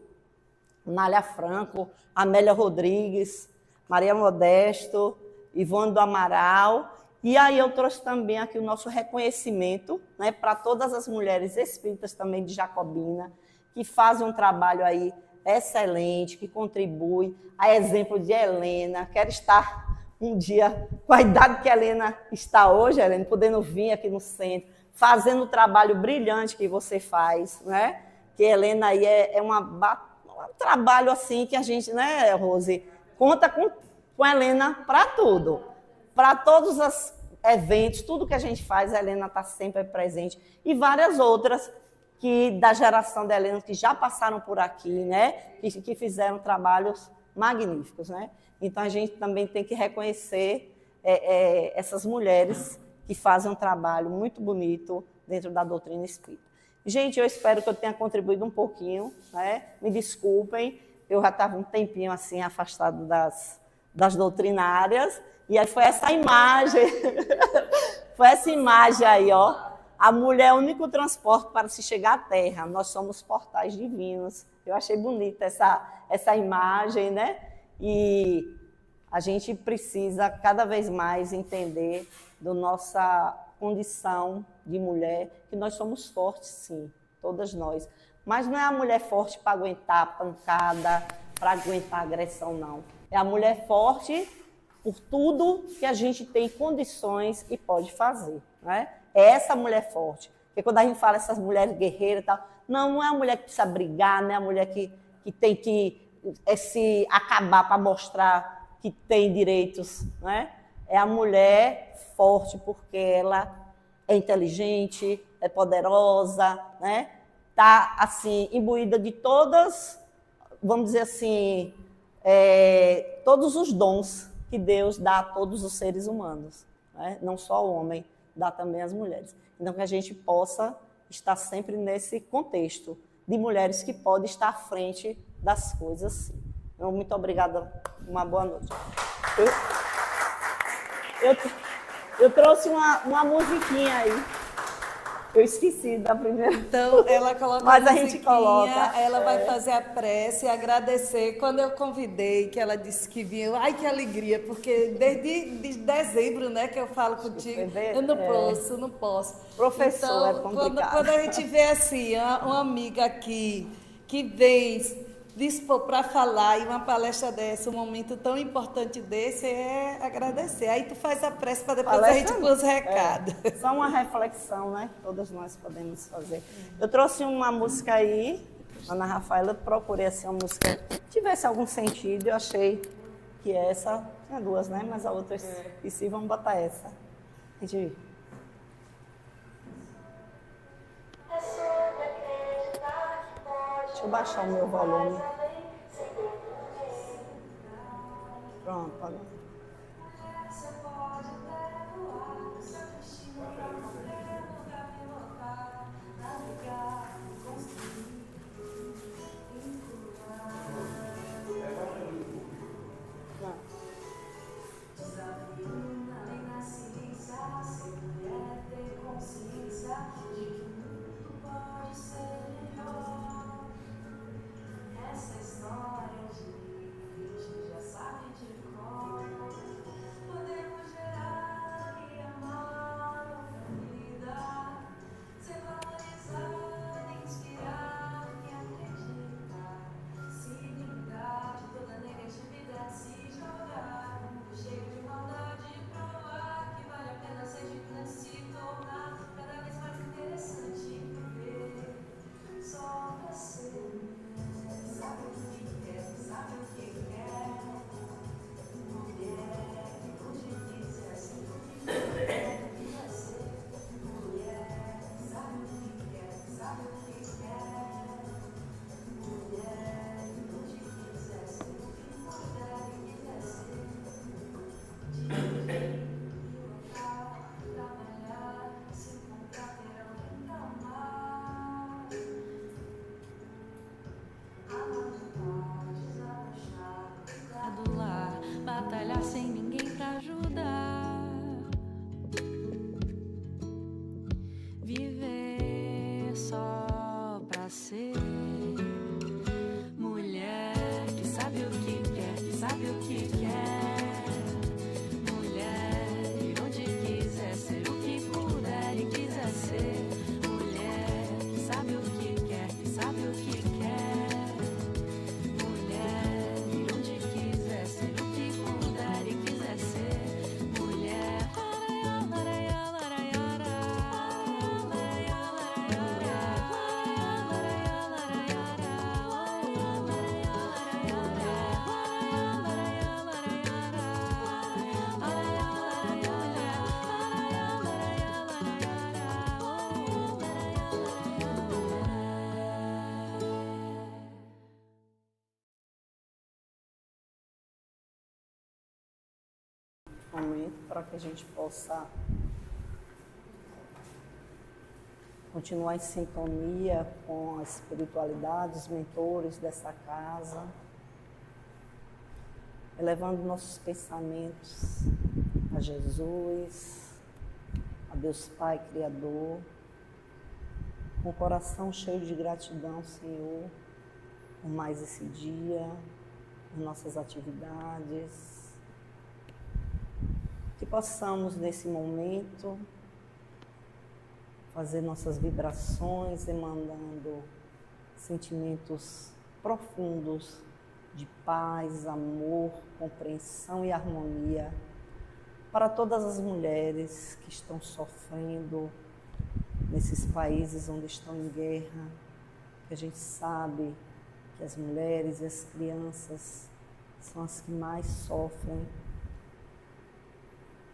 Nália Franco, Amélia Rodrigues, Maria Modesto, Ivone do Amaral. E aí eu trouxe também aqui o nosso reconhecimento, né, para todas as mulheres espíritas também de Jacobina, que fazem um trabalho aí excelente, que contribui, a exemplo de Helena. Quero estar um dia com a idade que a Helena está hoje, Helena, podendo vir aqui no centro, fazendo o trabalho brilhante que você faz, né? Que a Helena aí é um trabalho assim que a gente, né, Rose, conta com a Helena para tudo. Para todos os eventos, tudo que a gente faz, a Helena está sempre presente. E várias outras que da geração da Helena que já passaram por aqui, né? Que fizeram trabalhos magníficos, né? Então a gente também tem que reconhecer essas mulheres que fazem um trabalho muito bonito dentro da doutrina espírita. Gente, eu espero que eu tenha contribuído um pouquinho, né? Me desculpem, eu já estava um tempinho assim afastado das doutrinárias, e aí foi essa imagem, aí, ó. A mulher é o único transporte para se chegar à Terra. Nós somos portais divinos. Eu achei bonita essa imagem, né? E a gente precisa cada vez mais entender da nossa condição de mulher, que nós somos fortes, sim, todas nós. Mas não é a mulher forte para aguentar a pancada, para aguentar a agressão, não. É a mulher forte por tudo que a gente tem condições e pode fazer, né? É essa mulher forte. Porque quando a gente fala essas mulheres guerreiras e tal, não é a mulher que precisa brigar, não é a mulher que tem que se acabar para mostrar que tem direitos, né? É a mulher forte porque ela é inteligente, é poderosa, né? Está assim, imbuída de todas, vamos dizer assim, todos os dons que Deus dá a todos os seres humanos, né? Não só ao homem, dá também às mulheres. Então, que a gente possa estar sempre nesse contexto de mulheres que podem estar à frente das coisas, sim. Então, muito obrigada, uma boa noite. Eu trouxe uma musiquinha aí. Eu esqueci da primeira. Então, ela coloca mas a gente coloca. Ela vai fazer a prece e agradecer. Quando eu convidei, que ela disse que vinha, ai, que alegria, porque desde dezembro, né, que eu falo contigo, eu não posso. Professor, então, é complicado. Quando a gente vê assim, uma amiga aqui, que vem dispor para falar, e uma palestra dessa, um momento tão importante desse, é agradecer. Aí tu faz a prece para depois palestra, a gente pôr os recados. Só uma reflexão, né? Todas nós podemos fazer. Eu trouxe uma música aí, Ana Rafaela, eu procurei assim, uma música que tivesse algum sentido, eu achei que essa, tinha 2, né? Mas a outra, e se vamos botar essa. A gente eu baixar o meu volume. Pronto, agora. Batalhar sem ninguém pra ajudar, viver só pra ser mulher que sabe o que quer, que sabe o que quer, mulher ir onde quiser, ser o que puder e quiser ser, mulher que sabe o que quer, que sabe o que quer, mulher ir onde quiser, ser o que puder e quiser ser, mulher. Momento para que a gente possa continuar em sintonia com a espiritualidade, os mentores dessa casa, elevando nossos pensamentos a Jesus, a Deus Pai Criador, com o coração cheio de gratidão, Senhor, por mais esse dia, por nossas atividades. Que possamos, nesse momento, fazer nossas vibrações, emanando sentimentos profundos de paz, amor, compreensão e harmonia para todas as mulheres que estão sofrendo nesses países onde estão em guerra, que a gente sabe que as mulheres e as crianças são as que mais sofrem.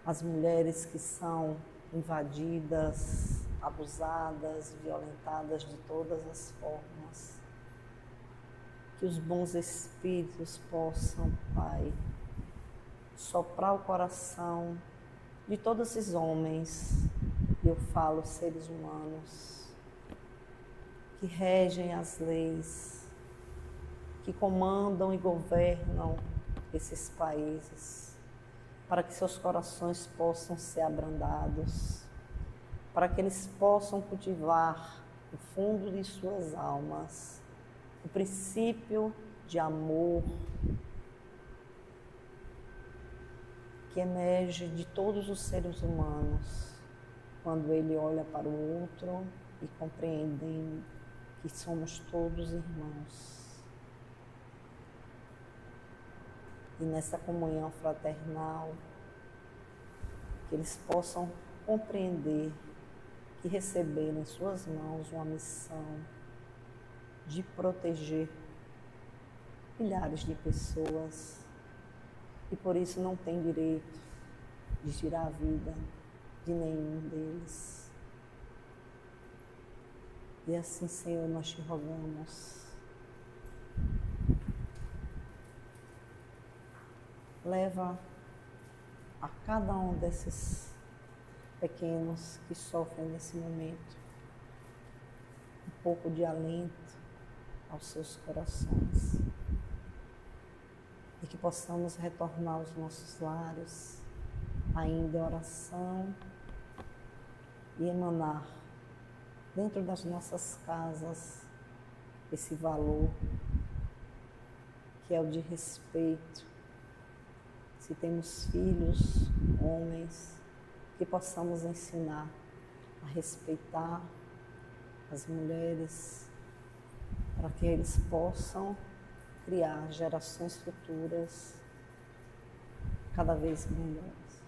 As mulheres que são invadidas, abusadas, violentadas de todas as formas. Que os bons espíritos possam, Pai, soprar o coração de todos esses homens, eu falo seres humanos, que regem as leis, que comandam e governam esses países, para que seus corações possam ser abrandados, para que eles possam cultivar no fundo de suas almas o princípio de amor que emerge de todos os seres humanos, quando ele olha para o outro e compreendem que somos todos irmãos. E nessa comunhão fraternal, que eles possam compreender que receberam em suas mãos uma missão de proteger milhares de pessoas e por isso não tem direito de tirar a vida de nenhum deles. E assim, Senhor, nós te rogamos leva a cada um desses pequenos que sofrem nesse momento um pouco de alento aos seus corações e que possamos retornar aos nossos lares ainda em oração e emanar dentro das nossas casas esse valor que é o de respeito. Se temos filhos, homens, que possamos ensinar a respeitar as mulheres, para que eles possam criar gerações futuras cada vez melhores.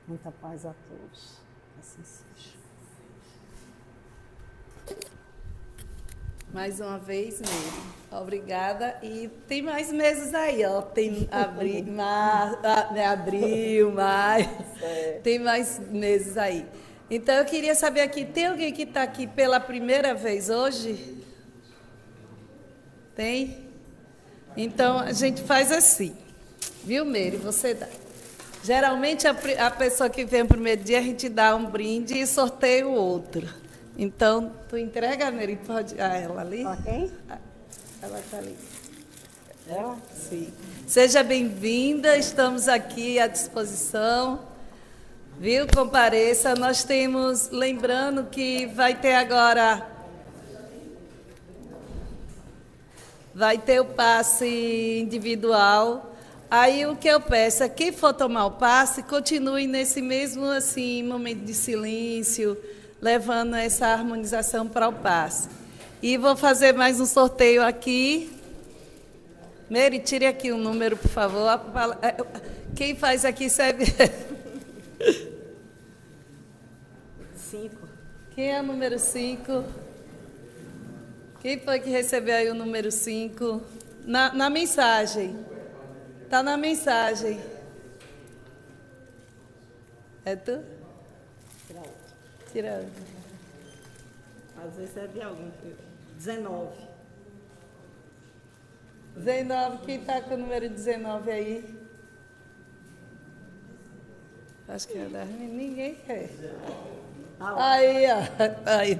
Muita paz a todos. Assim seja. Mais uma vez, Meire. Obrigada. E tem mais meses aí, ó. Tem abril, maio. Tem mais meses aí. Então, eu queria saber aqui, tem alguém que está aqui pela primeira vez hoje? Tem? Então, a gente faz assim. Viu, Meire? Você dá. Geralmente, a pessoa que vem o primeiro dia, a gente dá um brinde e sorteia o outro. Então, tu entrega, Meire? Pode... Ah, ela ali? Ok? Ela está ali. Ela? Sim. Seja bem-vinda, estamos aqui à disposição. Viu? Compareça. Nós temos, lembrando que vai ter agora... Vai ter o passe individual. Aí o que eu peço é que quem for tomar o passe, continue nesse mesmo assim, momento de silêncio, levando essa harmonização para o passe. E vou fazer mais um sorteio aqui. Meire, tire aqui um número, por favor. Quem faz aqui serve... 5. Quem é o número 5? Quem foi que recebeu aí o número 5? Na mensagem. Está na mensagem. É tu? Tira outro. Tira outro. Às vezes é de algum. 19. 19, quem está com o número 19 aí? Acho que é da ninguém quer. Aí, ó. Aí.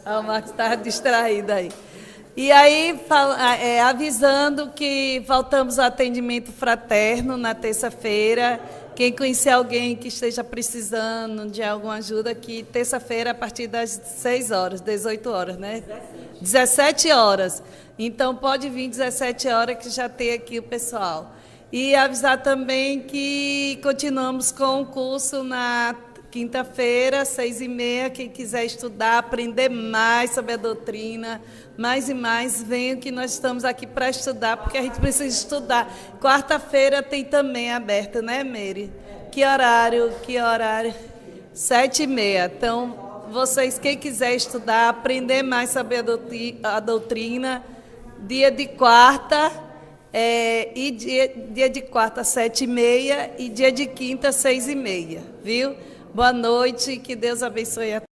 O Marcos estava distraído aí. E aí, avisando que voltamos ao atendimento fraterno na terça-feira. Quem conhecer alguém que esteja precisando de alguma ajuda, que terça-feira, a partir das 6 horas, 18 horas, né? 17 horas. Então, pode vir 17 horas que já tem aqui o pessoal. E avisar também que continuamos com o curso na quinta-feira, 6h30. Quem quiser estudar, aprender mais sobre a doutrina, mais e mais, venham que nós estamos aqui para estudar, porque a gente precisa estudar. Quarta-feira tem também aberto, né, Meire? Que horário? 7h30. Então, vocês, quem quiser estudar, aprender mais sobre a doutrina, dia de quarta, e dia de quarta, 7h30, e dia de quinta, 6h30, viu? Boa noite, que Deus abençoe a